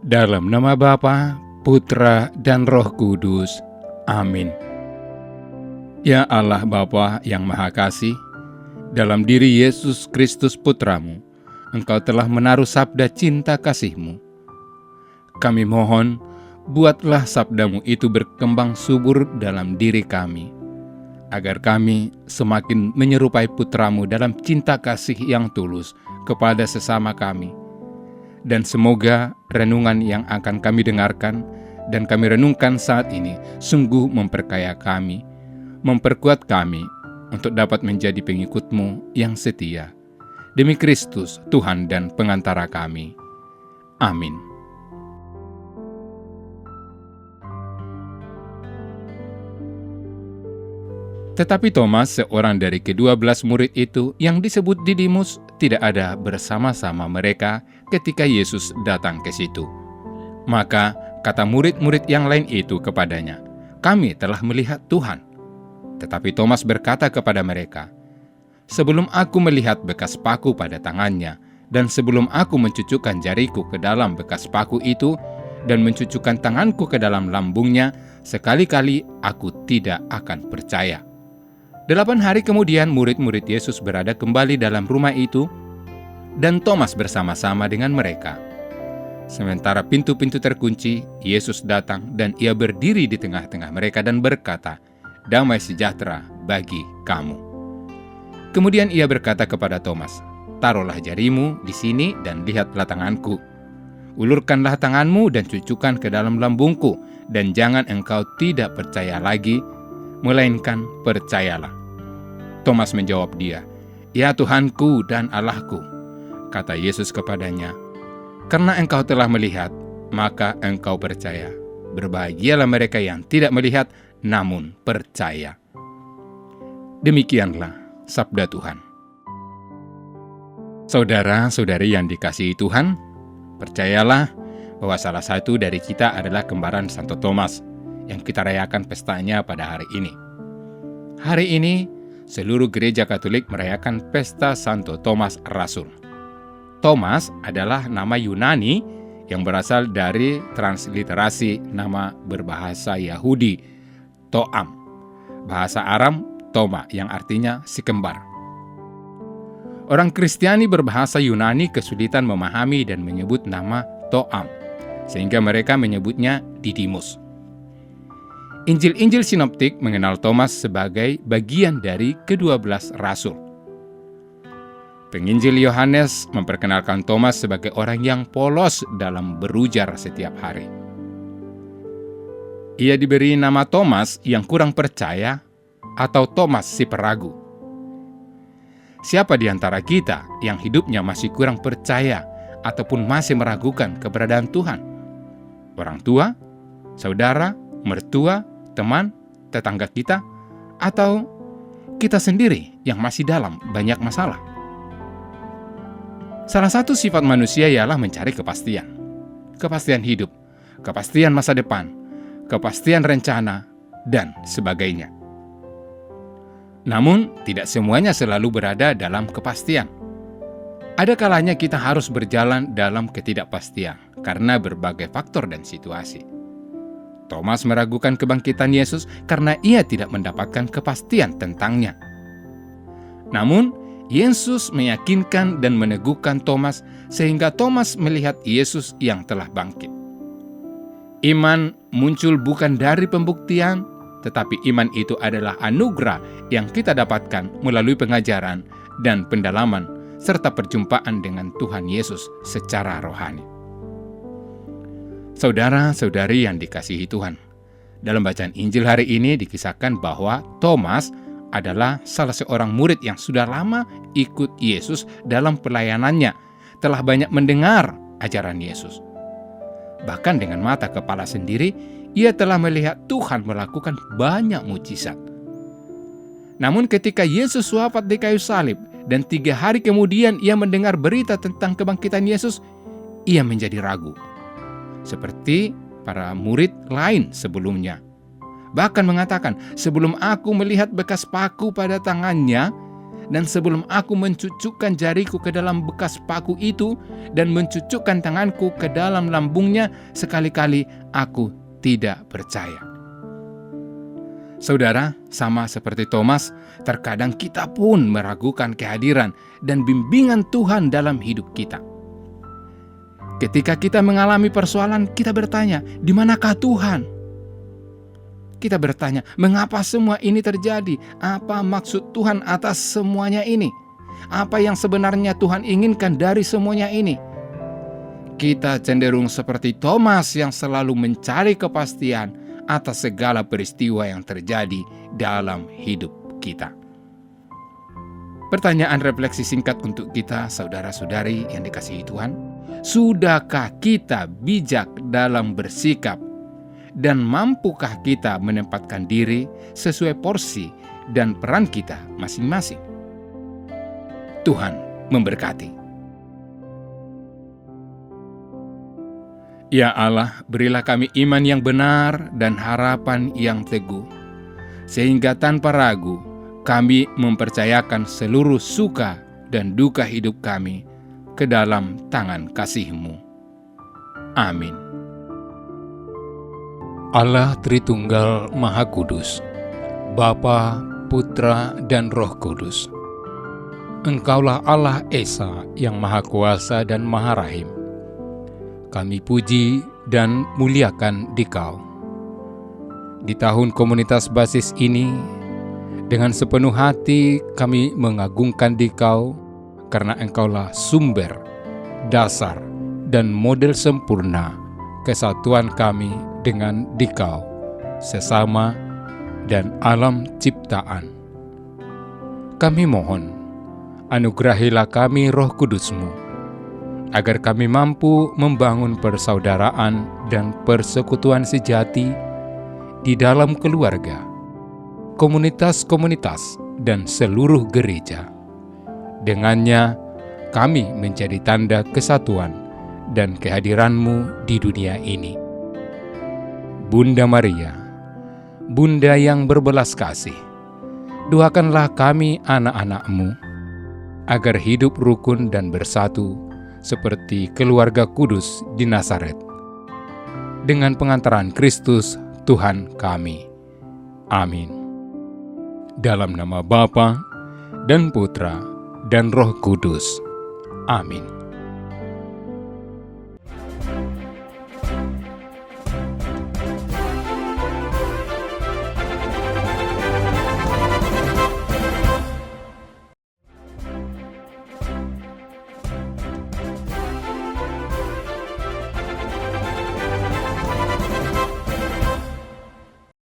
Dalam nama Bapa, Putra, dan Roh Kudus. Amin. Ya Allah Bapa yang Maha Kasih, dalam diri Yesus Kristus Putramu, Engkau telah menaruh sabda cinta kasih-Mu. Kami mohon, buatlah sabda-Mu itu berkembang subur dalam diri kami, agar kami semakin menyerupai Putra-Mu dalam cinta kasih yang tulus kepada sesama kami. Dan semoga renungan yang akan kami dengarkan dan kami renungkan saat ini sungguh memperkaya kami, memperkuat kami untuk dapat menjadi pengikut-Mu yang setia. Demi Kristus, Tuhan dan pengantara kami. Amin. Tetapi Thomas, seorang dari ke-12 murid itu yang disebut Didimus, tidak ada bersama-sama mereka ketika Yesus datang ke situ. Maka kata murid-murid yang lain itu kepadanya, "Kami telah melihat Tuhan." Tetapi Thomas berkata kepada mereka, "Sebelum aku melihat bekas paku pada tangannya, dan sebelum aku mencucukkan jariku ke dalam bekas paku itu, dan mencucukkan tanganku ke dalam lambungnya, sekali-kali aku tidak akan percaya." 8 hari kemudian murid-murid Yesus berada kembali dalam rumah itu, dan Thomas bersama-sama dengan mereka. Sementara pintu-pintu terkunci, Yesus datang dan ia berdiri di tengah-tengah mereka dan berkata, "Damai sejahtera bagi kamu." Kemudian ia berkata kepada Thomas, "Taruhlah jarimu di sini dan lihatlah tanganku. Ulurkanlah tanganmu dan cucukkan ke dalam lambungku, dan jangan engkau tidak percaya lagi, melainkan percayalah." Thomas menjawab dia, "Ya Tuhanku dan Allahku." Kata Yesus kepadanya, "Karena engkau telah melihat, maka engkau percaya. Berbahagialah mereka yang tidak melihat, namun percaya." Demikianlah sabda Tuhan. Saudara-saudari yang dikasihi Tuhan, percayalah bahwa salah satu dari kita adalah kembaran Santo Thomas yang kita rayakan pestanya pada hari ini. Hari ini, seluruh gereja Katolik merayakan pesta Santo Thomas Rasul. Thomas adalah nama Yunani yang berasal dari transliterasi nama berbahasa Yahudi, Toam. Bahasa Aram, Toma, yang artinya si kembar. Orang Kristiani berbahasa Yunani kesulitan memahami dan menyebut nama Toam, sehingga mereka menyebutnya Didimus. Injil-Injil sinoptik mengenal Thomas sebagai bagian dari ke-12 rasul. Penginjil Yohanes memperkenalkan Thomas sebagai orang yang polos dalam berujar setiap hari. Ia diberi nama Thomas yang kurang percaya atau Thomas si peragu. Siapa di antara kita yang hidupnya masih kurang percaya ataupun masih meragukan keberadaan Tuhan? Orang tua, saudara, mertua, teman, tetangga kita, atau kita sendiri yang masih dalam banyak masalah? Salah satu sifat manusia ialah mencari kepastian. Kepastian hidup, kepastian masa depan, kepastian rencana, dan sebagainya. Namun, tidak semuanya selalu berada dalam kepastian. Ada kalanya kita harus berjalan dalam ketidakpastian karena berbagai faktor dan situasi. Thomas meragukan kebangkitan Yesus karena ia tidak mendapatkan kepastian tentangnya. Namun, Yesus meyakinkan dan meneguhkan Thomas sehingga Thomas melihat Yesus yang telah bangkit. Iman muncul bukan dari pembuktian, tetapi iman itu adalah anugerah yang kita dapatkan melalui pengajaran dan pendalaman serta perjumpaan dengan Tuhan Yesus secara rohani. Saudara-saudari yang dikasihi Tuhan, dalam bacaan Injil hari ini dikisahkan bahwa Thomas adalah salah seorang murid yang sudah lama ikut Yesus dalam pelayanannya, telah banyak mendengar ajaran Yesus. Bahkan dengan mata kepala sendiri, ia telah melihat Tuhan melakukan banyak mujizat. Namun ketika Yesus wafat di kayu salib dan 3 hari kemudian ia mendengar berita tentang kebangkitan Yesus, ia menjadi ragu. Seperti para murid lain sebelumnya. Bahkan mengatakan, "Sebelum aku melihat bekas paku pada tangannya dan sebelum aku mencucukkan jariku ke dalam bekas paku itu dan mencucukkan tanganku ke dalam lambungnya, sekali-kali aku tidak percaya. Saudara, sama seperti Thomas, terkadang kita pun meragukan kehadiran dan bimbingan Tuhan dalam hidup kita. Ketika kita mengalami persoalan, kita bertanya, di manakah Tuhan? Kita bertanya, mengapa semua ini terjadi? Apa maksud Tuhan atas semuanya ini? Apa yang sebenarnya Tuhan inginkan dari semuanya ini? Kita cenderung seperti Thomas yang selalu mencari kepastian atas segala peristiwa yang terjadi dalam hidup kita. Pertanyaan refleksi singkat untuk kita, saudara-saudari yang dikasihi Tuhan. Sudahkah kita bijak dalam bersikap? Dan mampukah kita menempatkan diri sesuai porsi dan peran kita masing-masing? Tuhan memberkati. Ya Allah, berilah kami iman yang benar dan harapan yang teguh, sehingga tanpa ragu kami mempercayakan seluruh suka dan duka hidup kami ke dalam tangan kasih-Mu. Amin. Allah Tritunggal Maha Kudus, Bapa, Putra, dan Roh Kudus. Engkaulah Allah Esa yang Maha Kuasa dan Maha Rahim. Kami puji dan muliakan Dikau. Di tahun komunitas basis ini, dengan sepenuh hati kami mengagungkan Dikau karena Engkaulah sumber, dasar, dan model sempurna kesatuan kami dengan Dikau, sesama, dan alam ciptaan. Kami mohon, anugerahilah kami Roh Kudus-Mu, agar kami mampu membangun persaudaraan dan persekutuan sejati di dalam keluarga, komunitas-komunitas, dan seluruh gereja. Dengannya, kami menjadi tanda kesatuan dan kehadiran-Mu di dunia ini. Bunda Maria, Bunda yang berbelas kasih, doakanlah kami anak-anak-Mu, agar hidup rukun dan bersatu seperti keluarga kudus di Nazaret. Dengan pengantaran Kristus, Tuhan kami. Amin. Dalam nama Bapa dan Putra dan Roh Kudus. Amin.